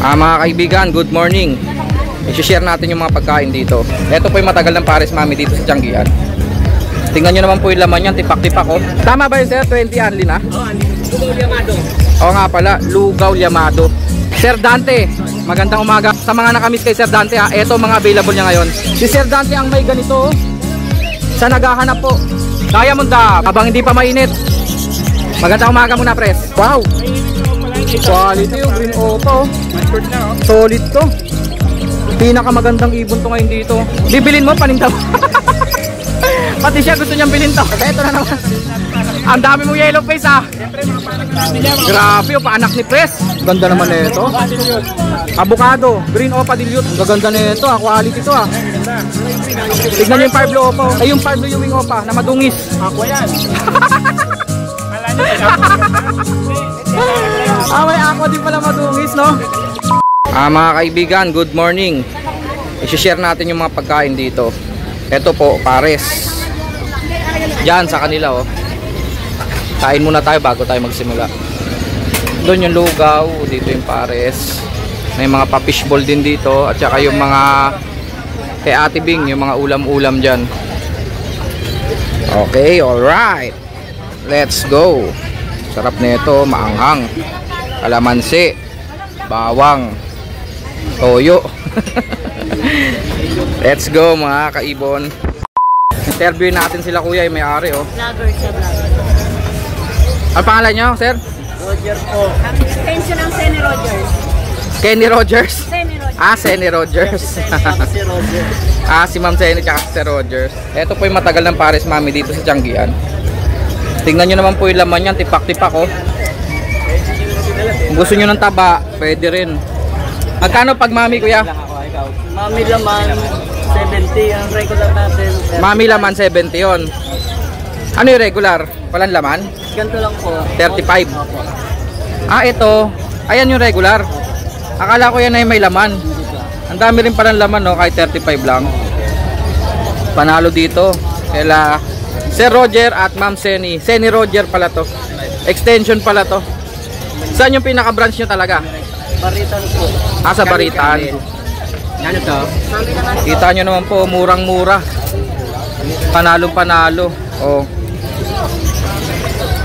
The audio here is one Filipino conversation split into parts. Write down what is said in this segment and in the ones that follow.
Mga kaibigan, good morning. I-share natin yung mga pagkain dito. Ito po yung matagal ng pares mami dito sa Tianggian. Tingnan nyo naman po yung laman yan, tipak-tipak oh. Tama ba yun sir? 20 only na? Oo, Lugaw Yamado. Oo nga pala, Lugaw Yamado. Sir Dante, magandang umaga. Sa mga nakamiss kay Sir Dante ha, ito mga available niya ngayon. Si Sir Dante ang may ganito oh. Sa naghahanap po. Diamond Dab, habang hindi pa mainit. Magandang umaga muna pres. Wow! Quality yung green opa oh. Solid to. Pinakamagandang ibon to ngayon dito. Bibilin mo, paninda mo. Pati siya gusto niyang bilhin to. Ito na naman. Ang dami mong yellow face ah. Grabe oh, paanak ni Pres. Ganda naman nito. Avocado, green opa dilute. Gaganda nito ah, quality to ah. Tignan niyo yung Pablo opa. Ay yung Pablo yung wing opa na madungis. Ako yan. May ako din pala madungis no. Mga kaibigan, good morning. I-share natin yung mga pagkain dito. Ito po, pares. Diyan sa kanila oh. Kain muna tayo bago tayo magsimula. Doon yung lugaw, dito yung pares. May mga pa-fishball din dito at saka yung mga kay Ate Bing, yung mga ulam-ulam diyan. Okay, alright. Let's go. Sarap nito, maanghang. Kalamansi, bawang, toyo. Let's go mga kaibon. Interviewin natin sila kuya, yung may-ari oh. Vlogger siya, vlogger. Ano pangalan nyo, sir? Roger po. Ang extension ng Senny Rogers. Kenny Rogers? Senny Rogers. Ah, Senny Rogers. Si Roger. Si Ma'am Senny tsaka si Sir Rogers. Ito po yung matagal ng pares mami dito sa Tianggian. Tingnan nyo naman po yung laman yan, tipak-tipak oh. Kung gusto nyo ng taba, pwede rin. Magkano pag mami kuya? Mami laman, 70 ang regular natin. Mami laman 70 yon. Ano yung regular? Walang laman? Ganito lang po. 35. Opo. Ito. Ayan yung regular. Akala ko yan ay may laman. Ang dami rin palang laman no, kahit 35 lang. Panalo dito. Kaya Sir Roger at Ma'am Senny. Senny Roger pala to. Extension pala to. Saan yung pinaka-branch nyo talaga? Baritan po. Sa Baritan. Ano to? Kita nyo naman po, murang-mura. Panalo-panalo. Oh.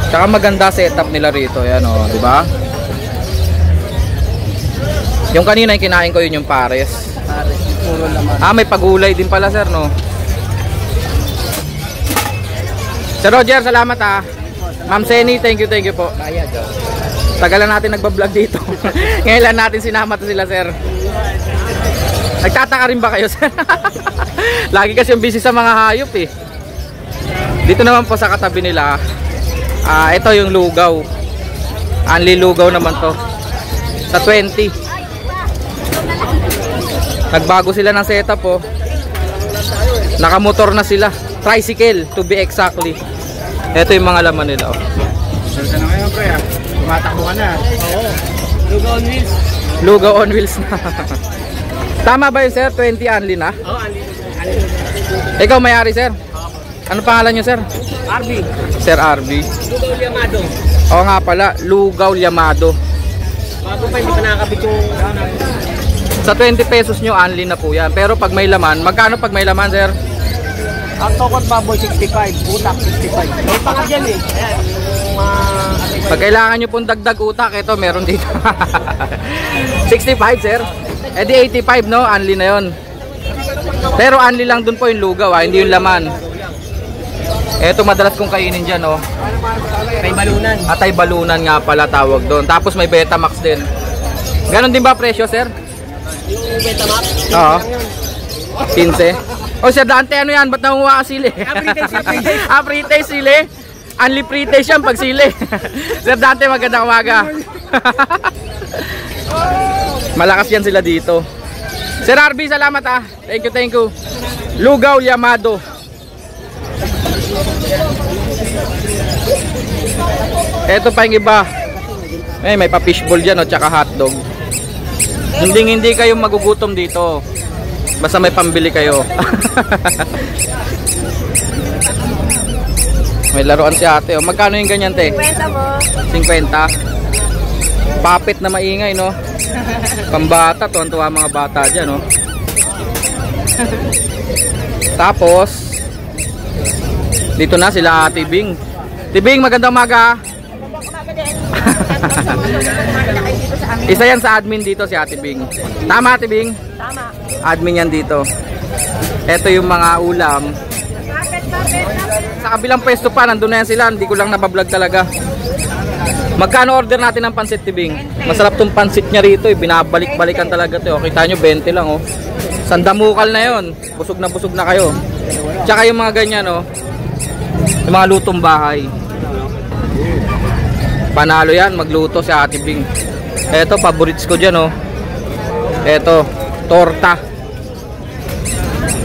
Tsaka maganda setup nila rito. Yan oh, di ba? Yung kanina yung kinain ko yun yung pares. Pares, puro laman. May pagulay din pala sir no. Sir Roger, salamat ah. Ma'am Senny, thank you po. Tagalan natin nagbablog dito. Ngayon lang natin sinama to sila sir. Nagtataka rin ba kayo sir? Lagi kasi yung busy sa mga hayop eh. Dito naman po sa katabi nila. Ito yung lugaw. Only lugaw naman to. Sa 20. Nagbago sila ng setup oh. Nakamotor na sila. Tricycle to be exactly. Ito yung mga laman nila oh. Saan na ngayon pre ah? Tumatakbo ka na. Oo. Lugaw on wheels. Lugaw on wheels na. Tama ba yun sir? 20 only na? Oo, ali. Ikaw may-ari sir? Ano pangalan nyo sir? RB. Sir RB. Lugaw Yamado. Oo nga pala, Lugaw Yamado. Bago pa hindi pa nakakabit yung... Sa 20 pesos nyo, only na po yan. Pero pag may laman, magkano pag may laman sir? Ang tokot baboy 65, utak 65. May pangad yan eh. Ayan. Pag kailangan nyo pong dagdag utak, ito meron dito. 65 sir. Eh di 85 no, only na yon. Pero only lang dun po yung lugaw hindi yung laman. Ito madalas kong kainin dyan oh. Tay balunan. Tay balunan nga pala tawag doon. Tapos may Betamax din. Ganon din ba presyo sir? Yung Betamax? Oo. 15. Oh Sir Dante, ano yan? Ba't nangunguha ka sili? Pre-taste sili? Only pre-taste yan pag sili. Sir Dante, magandang umaga. Malakas yan sila dito. Sir RB, salamat ah. Thank you. Lugaw Yamado. Ito pa yung iba. May pa-fishball dyan tsaka hotdog. Hindi kayo magugutom dito. Basta may pambili kayo. May laruan si ate. Magkano yung ganyan te? 50 mo. 50. Papit na maingay no. Pambata, tuwan-tuwa mga bata dyan, no? Tapos, dito na sila Ate Bing. Tibing, magandang umaga. Isa yan sa admin dito, si Ate Bing. Tama, Ate Bing? Tama. Admin yan dito. Ito yung mga ulam. Sa kabilang pwesto pa, nandun na yan sila. Hindi ko lang nabablog talaga. Magkano order natin ng pansit, Tibing? Masarap tong pansit niya rito, binabalik-balikan talaga to. Kita nyo, 20 lang, oh. Sandamukal na yon. Busog na kayo. Tsaka yung mga ganyan, oh. Yung mga lutong bahay. Panalo yan, magluto si Ate Bing. Eto, favorites ko dyan, oh. Eto, torta.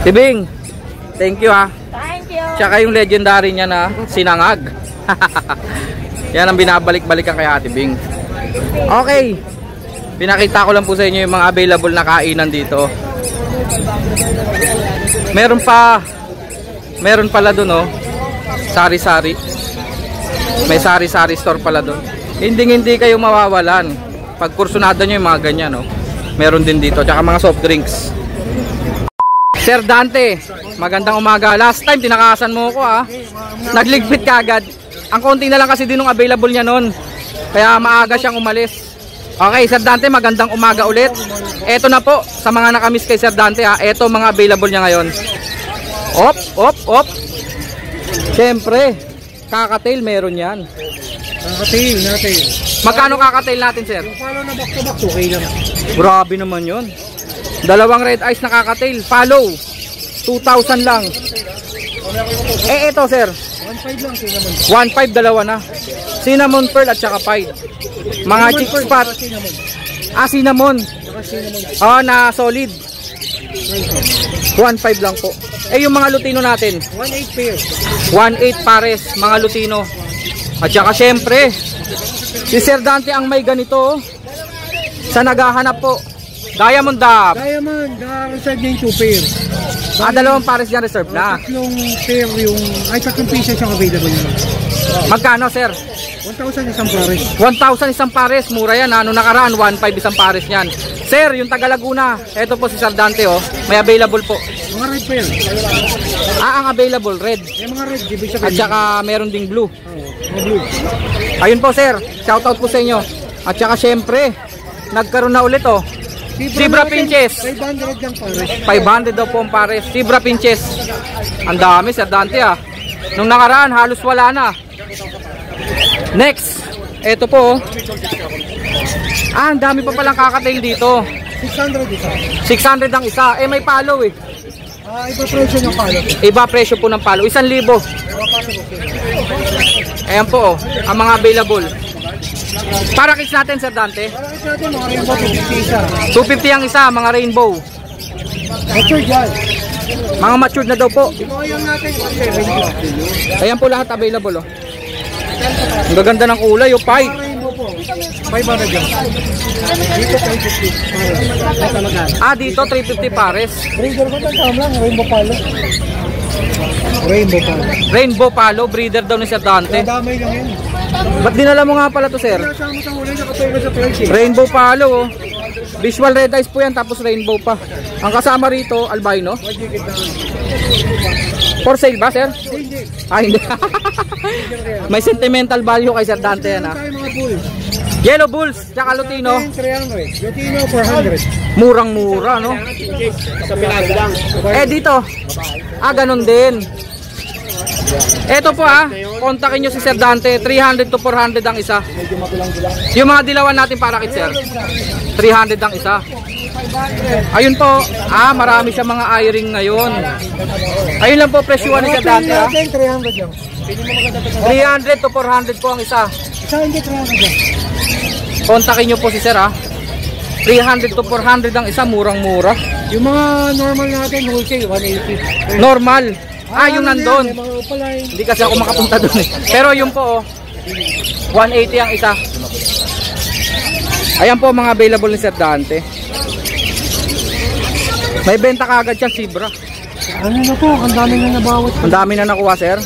Tibing, thank you, ha. Thank you. Tsaka yung legendary niya na sinangag. Yan ang binabalik-balikan kay Ate Bing. Okay. Pinakita ko lang po sa inyo yung mga available na kainan dito. Meron pala doon, oh. Sari-sari. May sari-sari store pala doon. Hindi kayo mawawalan. Pag kursunada nyo yung mga ganyan, oh. Meron din dito. Tsaka mga soft drinks. Sir Dante, magandang umaga. Last time tinakasan mo ko, ah. Nagligpit ka agad. Ang konti na lang kasi din ng available niya noon. Kaya maaga siyang umalis. Okay, Sir Dante, magandang umaga ulit. Eto na po, sa mga nakamiss kay Sir Dante, ha. Eto mga available niya ngayon. Op. Siyempre, kakatail meron yan. Kakatail natin. Magkano kakatail natin, Sir? Follow na back to back, okay lang. Grabe naman yun. Dalawang red eyes na kakatail. Follow. 2,000 lang. Ito, Sir. 1.5 lang, cinnamon. 1.5, dalawa na. Cinnamon pearl at saka pied. Mga chick spot. Cinnamon. Na solid. 1.5 lang po. Yung mga lutino natin. 1.8 pair. 1.8 pares, mga lutino. At saka syempre, si Sir Dante ang may ganito, oh. Sa naghahanap po. Diamond Dab. Diamond, reserve niya yung 2 pair. Dalawang pares dyan reserve na. Tatlong pieces yung available niya. Magkano, Sir? 1,000 isang pares. 1,000 isang pares, mura yan. Ano nakaraan, 1.5 isang pares niyan. Sir, yung taga Laguna, eto po si Sir Dante, oh. May available po. Mga red pair. Ang available, red. Yung mga red, ibig At sabihin. saka meron ding blue. Mga blue. Ayun po, Sir. Shoutout po sa inyo. At saka syempre, nagkaroon na ulit, oh. Zebra Pinches. 500 lang pares. 500 daw po ang pares. Zebra Pinches. Ang dami, Sir Dante, ah. Nung nakaraan, halos wala na. Next. Eto po, oh. Ang dami pa palang kakatail dito. 600 isa. 600 ang isa. May palo, eh. Iba presyo ng palo. Iba presyo po ng palo. 1,000. Ayan po, oh. Ang mga available. Para kits natin, Sir Dante. Para natin mga rainbow 250 isa. 250 ang isa, mga rainbow. Matured yan. Mga matured na daw po. Ito yung natin. 70. Ayan po lahat available, oh. Ang gaganda ng kulay, oh, pied. Mga rainbow po. 500 yan. Dito 350. Dito 350 pares. Breeder ba ito? Lang, rainbow palo. Rainbow palo. Rainbow palo, breeder daw ni Sir Dante. Damay lang yan. Ba't dinala mo nga pala to, Sir? Kasama sa huli, nakatuloy sa price. Rainbow palo, oh. Visual red eyes po yan, tapos rainbow pa. Ang kasama rito, albino. For sale ba, Sir? Hindi. Hindi. May sentimental value kay Sir Dante yan, ha. Tayo mga bull. Yellow bulls, tsaka lutino. 300. Lutino 400. Murang-mura, no? Sa Pilago lang. Dito. Ganun din. Eto po, kontakin nyo si Sir Dante. 300 to 400 ang isa. Yung mga dilawan natin para kit, Sir. 300 ang isa. Ayun po. Marami siya mga eye-ring ngayon. Ayun lang po presyuhan ni Sir Dante, 300 lang. 300 to 400 po ang isa. Isa hindi 300 lang. Kontakin nyo po si Sir, 300 to 400 ang isa, murang-mura. Yung mga normal natin, wholesale, 180. Normal. Yung nandun. Mga opaline. Hindi kasi ako makapunta doon, eh. Pero yung po, 180 ang isa. Ayan po mga available ni Sir Dante. May benta kagad siya, Zebra. Ano na po, ang dami na nabawat. Ang dami na nakuha, Sir.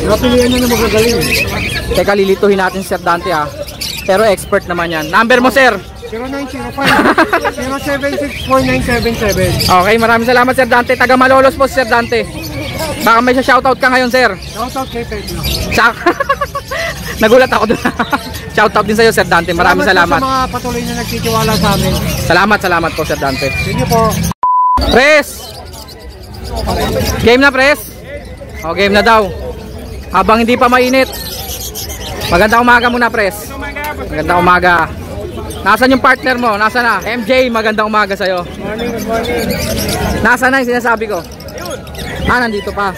Napilihan na magagaling. Teka, lilituhin natin si Sir Dante, Pero expert naman yan. Number mo, sir? 0905-076-4977. Okay, maraming salamat, Sir Dante. Taga Malolos po, Sir Dante. Baka may shoutout ka ngayon, sir. Shoutout kay Pedro. Nagulat ako doon. Shoutout din sa'yo, Sir Dante. Maraming salamat. Sa mga patuloy na nagtitiwala sa amin. Salamat po, Sir Dante. Sige po. Pres! Game na, Pres? O, game na daw. Habang hindi pa mainit. Magandang umaga muna, Pres. Magandang umaga. Nasaan yung partner mo? Nasaan na? MJ, magandang umaga sa'yo. Morning, good morning. Nasaan na yung sinasabi ko? Nandito pa.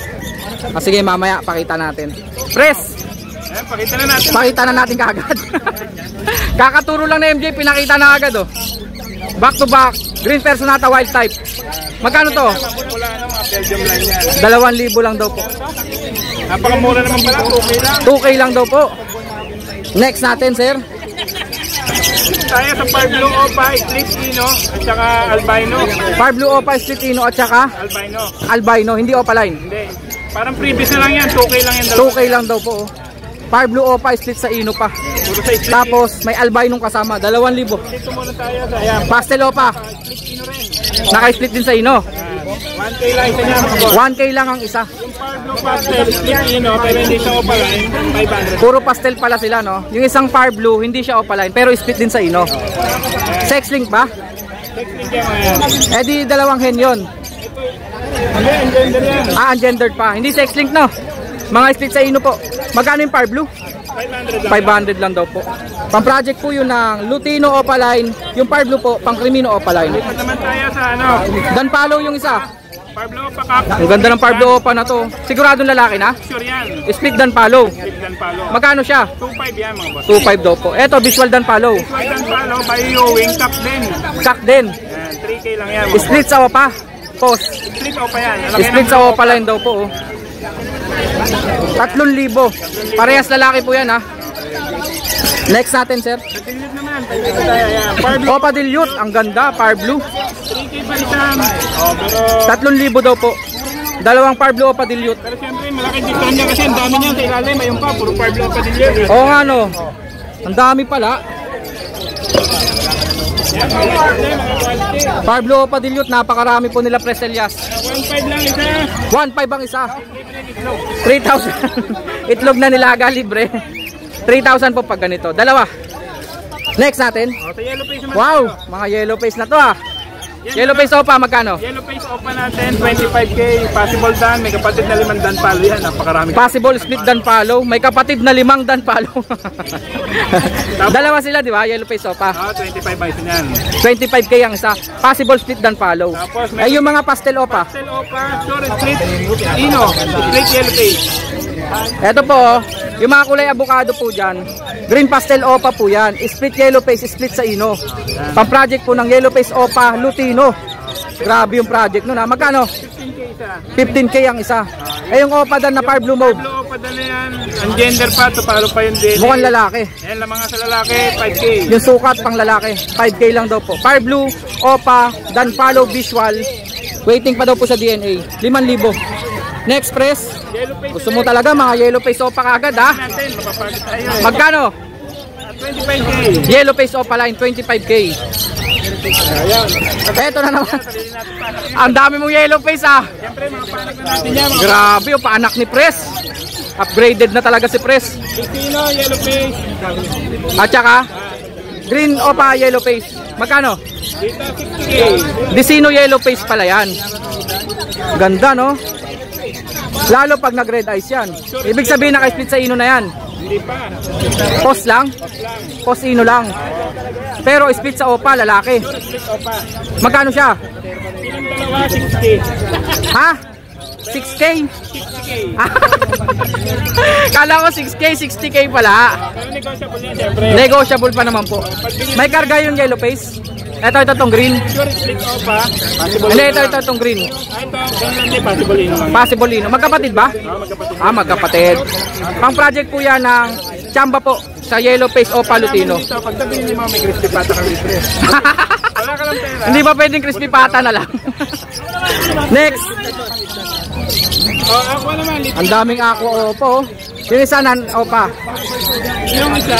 Sige, mamaya pakita natin. Pres! Pakita na natin. Pakita na natin kaagad. Kakaturo lang na MJ, pinakita na agad oh. Back to back, Green Personata Wild Type. Magkano to? Wala na mga Belgium line yan. 2,000 lang daw po. Napakamura naman pala, 2K lang. 2K lang daw po. Next natin, sir. Tayo sa Par Blue Opa, Split Ino, at saka Albino. Par Blue Opa, Split Ino at saka Albino. Albino, hindi Opaline. Hindi. Parang previous na lang yan, 2K lang yan. 2K lang daw po oh. Par Blue Opa, split sa Ino pa. Puro sa Split. Tapos may albino kasama, 2,000. Dito muna tayo sa ayan. Pastel Opa, Split Ino rin. naka-split din sa Ino. 1K lang isa niya. 1K lang ang isa. Yung Par Blue Pastel, Split Ino, pero hindi siya Opaline, 500. Puro pastel pala sila, no? Yung isang Par Blue, hindi siya Opaline, pero split din sa Ino. Sex link ba? Technique yan mga yan. Eh di 2 hen yun. Hindi, engender yan. Ungendered pa. Hindi sex link, no? Mga split sa Ino po. Magkano yung Par Blue? 500 lang. 500 lang daw po. Pang-project po yun ng Lutino Opaline. Yung Par Blue po, pang Crimino Opaline. Lipat naman tayo sa ano, Dan Palo yung isa. Par Blue Opa Cup. Ang ganda ng Par Blue Opa na to. Siguradong lalaki na? Sure yan. Split Dan Palo. Big Dan Palo. Magkano siya? 2.5 yan mga boss. 2.5 daw po. Eto, visual Dan Palo. Big Dan Palo, by Ewing, top din. Kak din. Yan, 3K lang yan. mga Split sa Opa. Post. boss. Split Opa yan. Lalaki Split ng sa Blue Opaline daw po. Oh. 3,000. Parehas lalaki po yan ha. Next natin, sir. Sa dilute naman, dito tayo. Yan. Par Blue, Opa Dilute. Ang ganda. Par Blue. 3K pa isang. Oh, pero 3,000 daw po. Dalawang Par Blue Opa Dilute. pero siyempre, malaki discount niya kasi ang dami niyan sa ilalim. Ayun pa, puro Par Blue Opa din yun. Oo nga no. Ang dami pala. Yan, mga quality. Par Blue Opa Dilute. Napakarami po nila Preselias. 1.5 lang isa. 1.5 ang isa. 3,000. Itlog na nilaga libre. 3,000 po pag ganito. Dalawa. Next natin. Oh, sa yellow face naman. Wow, mga yellow face na to ah. Yellow face Opa, magkano? Yellow face Opa natin, 25K. Possible dan, may kapatid na 5 dan palo yan. Napakarami. Possible split Dan Palo. May kapatid na 5 Dan Palo. Dalawa sila, di ba? Yellow face Opa. Oh, 25 ba isa niyan. 25K ang isa. Possible split Dan Palo. Tapos, Ay yung mga pastel Opa. Pastel Opa, sure, split Ino, split yellow face. Eto po, oh, yung mga kulay avocado po dyan. Green pastel Opa po yan. Split yellow face, split sa Ino. Pang project po ng yellow face Opa Lutino. Grabe yung project nun ha. Magkano? 15K isa. 15K ang isa. Eh yung Opa Dan na Par Blue Mauve. Pablo Opa dala yan. Ang gender pa, to palo pa yung din. Mukhang lalaki. Yan lang mga sa lalaki, 5K. Yung sukat pang lalaki, 5K lang daw po. Par Blue, Opa, Dan Palo Visual. Waiting pa daw po sa DNA. 5,000. Next press. Yellow face Gusto mo talaga mga yellow face Opa kagad ha? natin, mapapagod tayo eh. Magkano? 25K. Yellow face Opa line, 25K. Ayan. Eto na naman. Sarili natin pa. Ang dami mong yellow face ah. Siyempre, mga panak na natin yan. Mga Grabe oh, paanak ni Press. Upgraded na talaga si Press. Filipino, yellow face. At saka, green Opa yellow face. Magkano? Dito, 60K. Disino yellow face pala yan. Ganda no? Lalo pag nag red eyes yan. Ibig sabihin naka-split sa Ino na yan. Hindi pa. Post lang? Post Ino lang. Pero split sa Opa, lalaki. Split Opa. Magkano siya? Ilang dalawa, 60K. Ha? 6K? 60K. Kala ko 6K, 60K pala. Pero negotiable yan, siyempre. Negotiable pa naman po. May karga yung yellow face. Ito tong green. Sure, split Opa. Possible. Hindi, ito tong green. Ito, ganun lang din, possible yun naman. Possible Ino. Magkapatid ba? Magkapatid. Magkapatid. Pang project po yan ng Chamba po sa yellow face Opa Lutino. Dito, pag sabihin niyo may crispy pata kang libre. Wala ka lang pera. Hindi ba pwedeng crispy pata na lang? Next. Oh, ako naman, libre. Ang daming aqua Opo. Yung isa non-opa. Yung isa,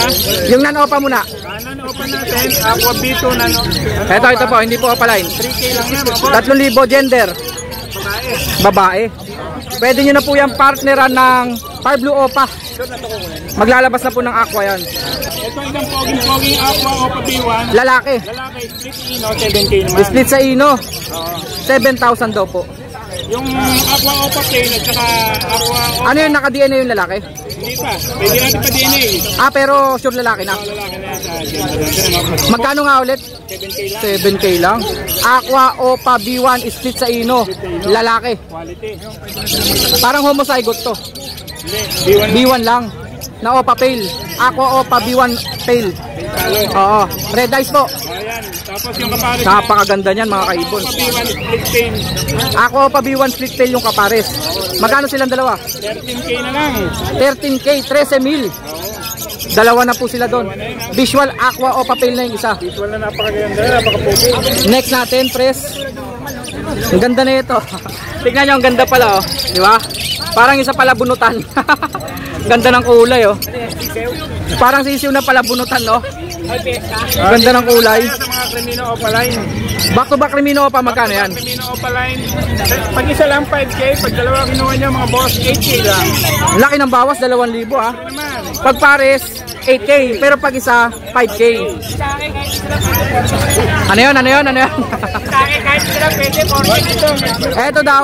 Yung non-opa muna. non-open natin, Aqua B2 nano. Ito po, hindi po opaline. 3K lang yan, mga boss. 3,000 gender. Babae. Pwede nyo na po yung partneran ng Fire Blue Opa. Maglalabas na po ng aqua yan. Ito isang poging Aqua Opa B1. Lalaki. Lalaki, split ino, 7K naman. Split sa ino. 7,000 daw po. Yung Aqua Opa Plain at saka Aqua Opa, Ano yung naka-DNA yung lalaki? hindi pa. Pwede natin pa DNA. Pero sure lalaki na. Lalaki na sa gender. Magkano nga ulit? 7K 7K lang. lang. Aqua Opa B1 split sa ino. Lalaki. Quality. Parang homozygote to. Hindi, B1 lang. B1 lang. Na Opa Pale. Aqua Opa B1 Pale. Oo. Red eyes po. Ayan. Tapos yung kapares. Napakaganda niyan mga kaibon. Aqua B1 split pain. Aqua Opa B1 split tail yung kapares. Magkano silang dalawa? 13K na lang. 13K, 13,000. Dalawa na po sila doon. Visual Aqua Opa Pale na yung isa. Visual na napakaganda, napakapugi. Next natin, press. Ang ganda na ito. Tignan nyo, ang ganda pala, oh. Di ba? Parang isa pala bunutan. Ganda ng kulay, oh. Parang sisiw na pala bunutan, no? Ganda ng kulay. Sa mga Crimino Opaline. Back to back Crimino Opa, magkano yan? Crimino Opaline. Pag isa lang 5K, pag dalawa kinuha niya mga boss, 8K lang. Laki ng bawas, 2,000, ah. Naman. Pag pares, 8K. Pero pag isa, 5K. Ano yun? Ano yun? Ano yun? Sa akin kahit sila pwede, 4K dito. Eto daw,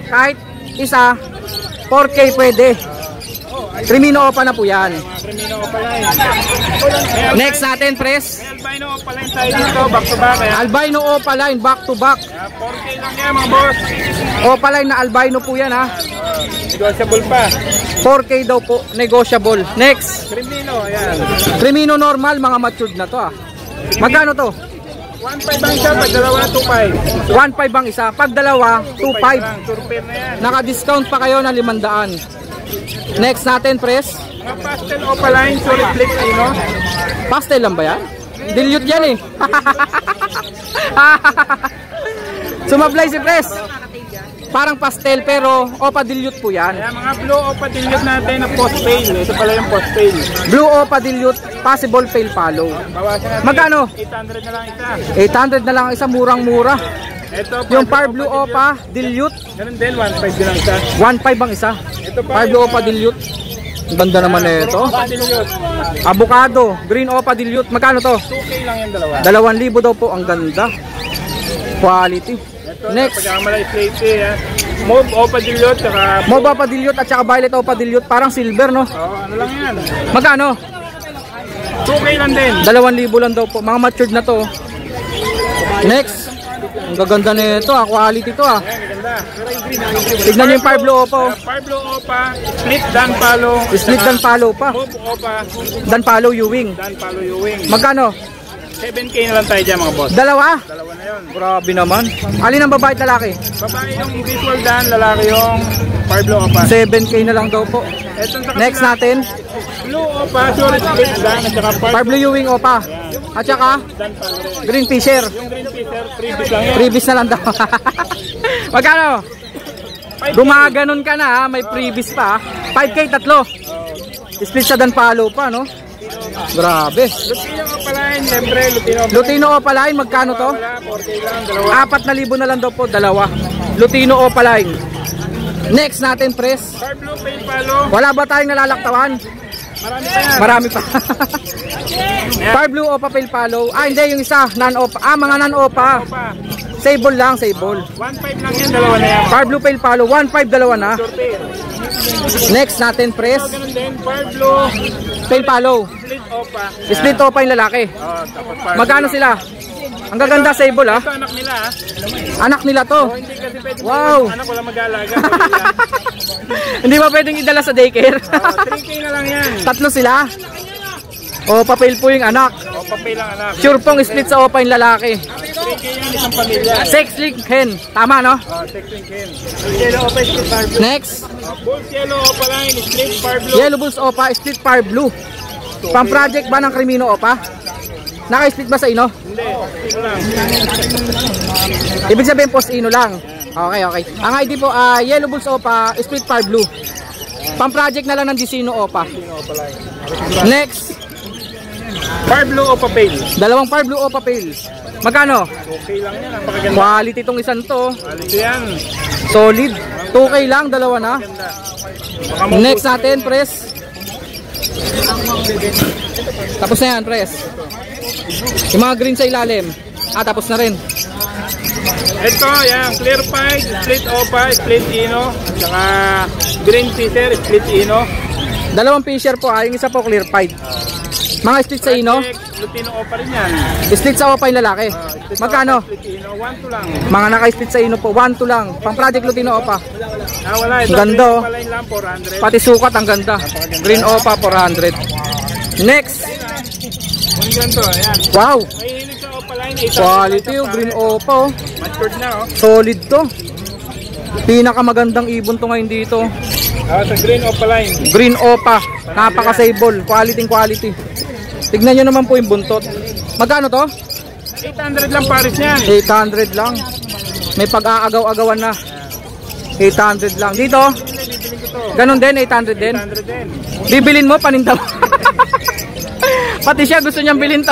kahit isa, 4K pwede. Crimino Opa na po yan. Crimino Opaline. Next natin, press. Albino Opaline tayo dito, back to back. Albino Opa line, back to back. 4K lang yan mga boss. Opa line na albino po yan, ha. Negotiable pa. 4K daw po, negotiable. Next, Crimino, ayan. Crimino normal, mga matured na to, ah. Magkano to? 1.5 ang siya, pag dalawa 2.5. 1.5 ang isa, pag dalawa, 2.5. Surpair na yan. Naka-discount pa kayo ng 500. Next natin, press. Mga pastel Opaline, solid flake, no? Pastel lang ba yan? Dilute yan, eh. Sumablay si press. Parang pastel pero Opa dilute po yan. Kaya mga blue Opa dilute natin na post pale. Ito pala yung post pale. Blue Opa dilute, possible fail follow. Bawasan natin. Magkano? 800 na lang isa. 800 na lang ang isa, murang-mura. Ito, Yung Fire Blue Opa dilute, ganun din, 1.5 din lang isa. 1.5 ang isa. Ito pa, Fire Blue Opa dilute. Ang ganda naman na ito. Opa dilute. Avocado, Green Opa dilute. Magkano to? 2K lang yung dalawa. 2,000 daw po. Ang ganda. Quality. Ito, Next. pagkakamala safety, ha. Mauve Opa dilute, saka... Mauve Opa dilute at saka Violet Opa dilute. Parang silver, no? ano lang yan. Magkano? 2K lang din. 2,000 lang daw po. Mga matured na to. Next. Ang gaganda na ito, ah. Quality to, ah. Ayan, ganda. Tignan nyo yung Fire Blue Opa, oh. Fire Blue Opa, split Dan Palo. Split Dan Palo pa. Mauve Opa, Dan Palo Ewing. Dan Palo Ewing. Magkano? 7K na lang tayo dyan mga boss. Dalawa? Dalawa na yun. Grabe naman. Alin ang babae at lalaki? Babae yung visual Dan, lalaki yung Fire Blue Opa. 7K na lang daw po. Etong sa Next kabila, natin, Blue Opa, solid split Dan, at saka Fire Blue Ewing Opa. At saka, Dan Palo rin. Green Fisher. Yung Green Peter, 3 bit lang yan. Previous na lang daw. Magkano? 5K. Gumaganon ka na, ha? May previous pa, ha? 5K tatlo. Split sa Dan Palo pa, no? Grabe. Lutino Opaline, siyempre, Lutino Opaline. Lutino Opaline, magkano to? Wala, 4K lang, dalawa. 4,000 na lang daw po, dalawa. Lutino Opaline. Next natin, press. Fire Blue, Pale Palo. Wala ba tayong nalalaktawan? Marami pa yan. Marami pa. Fire Blue Opa Pale Palo. Ah, hindi, yung isa, non-opa. Ah, mga non-opa. Opa, Sable lang, sable. 1.5 lang yan, dalawa na yan. Fire Blue Pale Palo, 1.5, dalawa na. Surpair. Next natin, press. Ganun din, Fire Blue, Pale Palo. split Opa. Split Opa yung lalaki. Oh, tapos Fire Magkano Blue. sila? Ang gaganda, sable, ah. Ito anak nila, ha. Anak nila to. Oh, hindi kasi pwede. Wow. Anak, wala mag-aalaga. Wala lang. Hindi ba pwedeng idala sa daycare? Oh, 3K na lang yan. Tatlo sila. O, papel po yung anak. O, papel lang anak. Sure pong split sa Opa yung lalaki. 3K yan, isang pamilya. Sex link hen. Tama, no? Oh, texting Ken. Yellow Opa, split Fire Blue. Next. Bulls Yellow Opa line, split Fire Blue. Yellow Bulls Opa, split Fire Blue. Pang-project ba ng Crimino Opa? Naka-split ba sa ino? Hindi, ino lang. Ibig sabihin post ino lang. Okay, okay. Ang ID po, Yellow Bulls Opa, split Fire Blue. Pang-project na lang ng Disino Opa. Next, Far Blue Opa Pale. dalawang Far Blue Opa Pale. Magkano? Okay lang yan, napakaganda. Quality tong isang to. Quality yan. Solid. 2K lang, dalawa na. Next natin, press. Tapos na yan, press. Yung mga green sa ilalim. Tapos na rin. Ito, yan, clear pied, split opa, split ino, saka green fisher, split ino. Dalawang fisher po, yung isa po clear pied. Mga split sa ino. Lutino opa rin yan. Split sa opa yung lalaki. Magkano? Split ino, 1-2 lang. Mga naka-split sa ino po, 1-2 lang. Pang project Lutino Opa. Wala, ito, Ganda, oh. green line lang, 400. Pati sukat ang ganda. Green Opa 400. Next. Kung ganito, ayan. Wow. May hilig sa opa line, 800. Quality oh, Green Opa oh. Matured na, oh. Solid to. Pinakamagandang ibon to ngayon dito. Sa green opa line. Green Opa. Napaka-stable. Quality. Tignan nyo naman po yung buntot. Magkano to? 800 lang pares niyan. 800 lang. May pag-aagaw-agawan na. 800 lang. Dito? Ganon din, 800 din. 800 din. Bibilin mo, paninda mo. Pati siya gusto niyang bilhin to.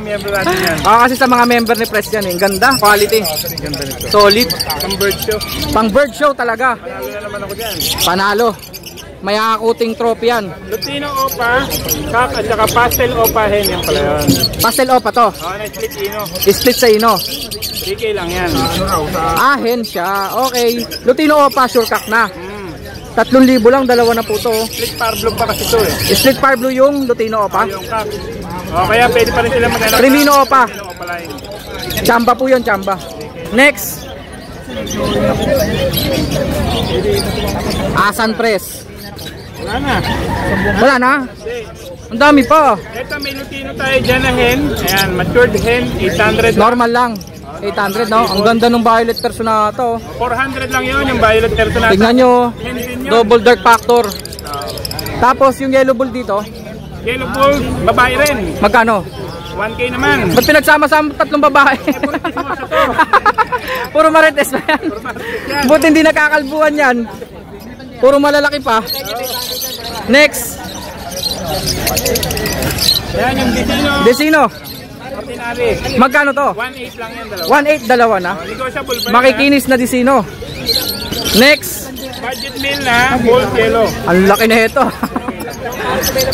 Miyembro natin yan. Kasi sa mga member ni Press yan, ganda, quality. Ganda nito. Solid. Ang bird show. Pang bird show talaga. Panalo na naman ako dyan. Panalo. May akuting trophy yan. Lutino opa, kak at saka pastel opa hen yan pala yun. Pastel Opa to. Na-split ino. Split sa ino. 3K lang yan. Hen siya. Okay. Lutino Opa, sure cock na. 3,000 lang, dalawa na po to. Split par blue pa kasi ito eh. Split par blue yung Lutino Opa. Yung kak. Kaya pwede pa rin sila mag-anak. Crimino Opa. Lutino opa line. Chamba po yun, chamba. Next. Asan Press. Wala na. Wala na. Ang dami pa. Ito may lutino tayo dyan na hen. Ayan, matured hen, 800. Normal lang. 800 no? Ang ganda ng violet perso na to. 400 lang yun, yung violet personata. Tignan nyo. Hen din yun. Double dark factor. Tapos yung yellow bull dito. Yellow bull, babae rin. Magkano? 1K naman. Ba't pinagsama-sama tatlong babae? Puro marites na yan. Buti hindi nakakalbuhan yan. Puro malalaki pa. Next. Yan yung Disino. Desino. Ordinary. Magkano to? 1.8 lang yan, dalawa. 1.8 dalawa na. Negotiable pa yan. Makikinis na Desino. Next. Budget meal na, bull yellow. Ang laki na ito.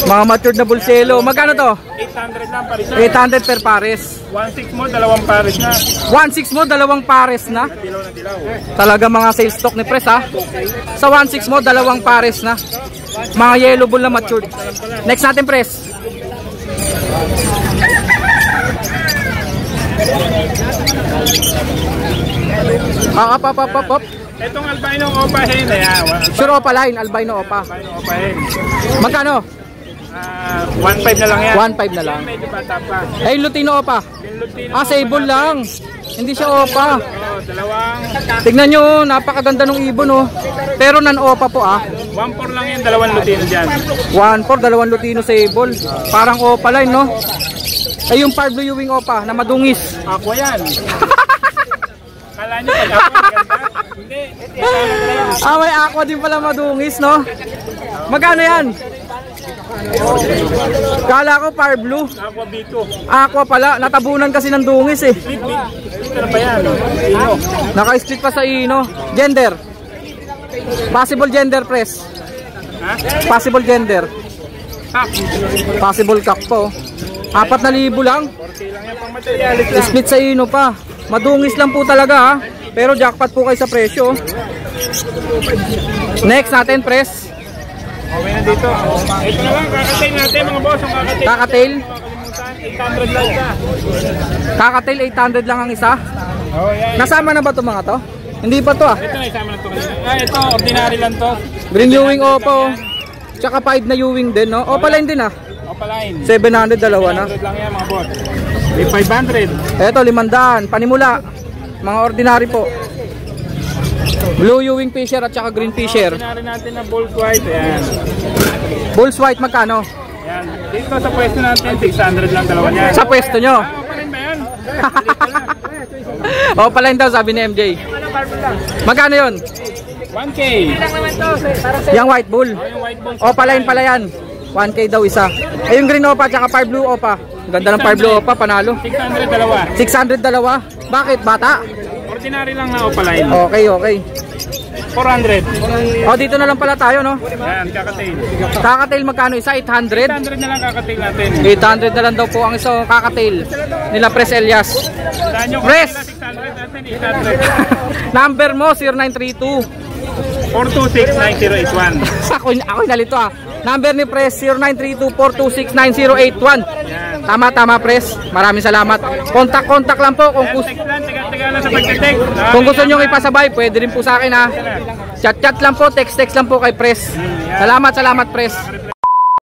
Mga matured na bulselo. Magkano to? 800 lang pares na. 800 per pares. 1.6 mo, dalawang pares na. 1.6 mo, dalawang pares na. Dilaw na dilaw. Talaga mga sales stock ni Press ha. Sa 1.6 mo, dalawang pares na. Mga yellow bull na matured. Next natin Press. Up. Itong albino opa hen, ayan. Sure Opa line, albino Opa. Albino opa hen. Magkano? 1.5 na lang yan. 1.5 na lang. Medyo bata pa. Eh, Lutino Opa. Yung lutino Sable lang. Hindi siya Opa. dalawang Tignan nyo, napakaganda ng ibon oh. Pero nan-Opa po 1.4 lang yan, dalawang lutino dyan. 1.4, dalawang Lutino Sable. Parang Opa line no. Ay yung Par Blue Ewing Opa na madungis. Aqua yan. Kala nyo pag aqua maganda? Hindi. May aqua din pala madungis no. Magkano yan? Kala ko Par Blue. Aqua Biko. Aqua pala, natabunan kasi ng dungis eh. Ito na ba yan? Ino. Naka-split pa sa ino. Gender. Possible gender Press. Ha? Possible gender. Kak. Possible cock po. 4,000 lang. 4K lang yan pang materialis lang. Split sa ino pa. Madungis lang po talaga ha. Pero jackpot po kayo sa presyo. Next natin Press. Okay na dito. Ito na lang, kakatail natin mga boss. Ang kakatail. Kakatail. Makakalimutan, 800 lang ka. Kakatail 800 lang ang isa. Oh, yan. Nasama na ba ito mga to? Hindi pa to Ito na isama na ito kanina. Ito, ordinary lang to. Green Ewing Opo. Tsaka 5 na Ewing din no. Opa line din Opaline. 700 dalawa na. 700 lang yan mga boss. May 500. Eto 500. Panimula. Mga ordinary po. Blue Ewing Fisher at saka Green Fisher. Ordinary natin na bulls white. Ayan. Bulls White magkano? Ayan. Dito sa pwesto natin, 600 lang dalawa niyan. Sa pwesto nyo. Opaline ba yan? Opa line daw sabi ni MJ. Magkano yun? 1K. Yung white bull. Yung white balls. Opaline pala yan. 1K daw isa. Eh yung green opa tsaka fire blue opa. Ang ganda ng fire blue opa, panalo. 600 dalawa. 600 dalawa. Bakit? Bata? Ordinary lang na opaline. Okay, okay. 400. O dito na lang pala tayo, no? Yan, kakatail. Kakatail magkano isa? 800? 800 na lang kakatail natin. 800 na lang daw po ang isang kakatail nila Pres Elias. Saan yung Press! kakatail na 600 natin? 800. Number mo 0932. 426-9081. Ako nalito ah. Number ni Pres 0932-426-9081. Yan. Tama Pres. Maraming salamat. Kontak lang po kung Text lang, taga lang sa pagte-text. kung gusto nyo ipasabay, pwede rin po sa akin ha. Chat lang po, text lang po kay Pres. Salamat Pres.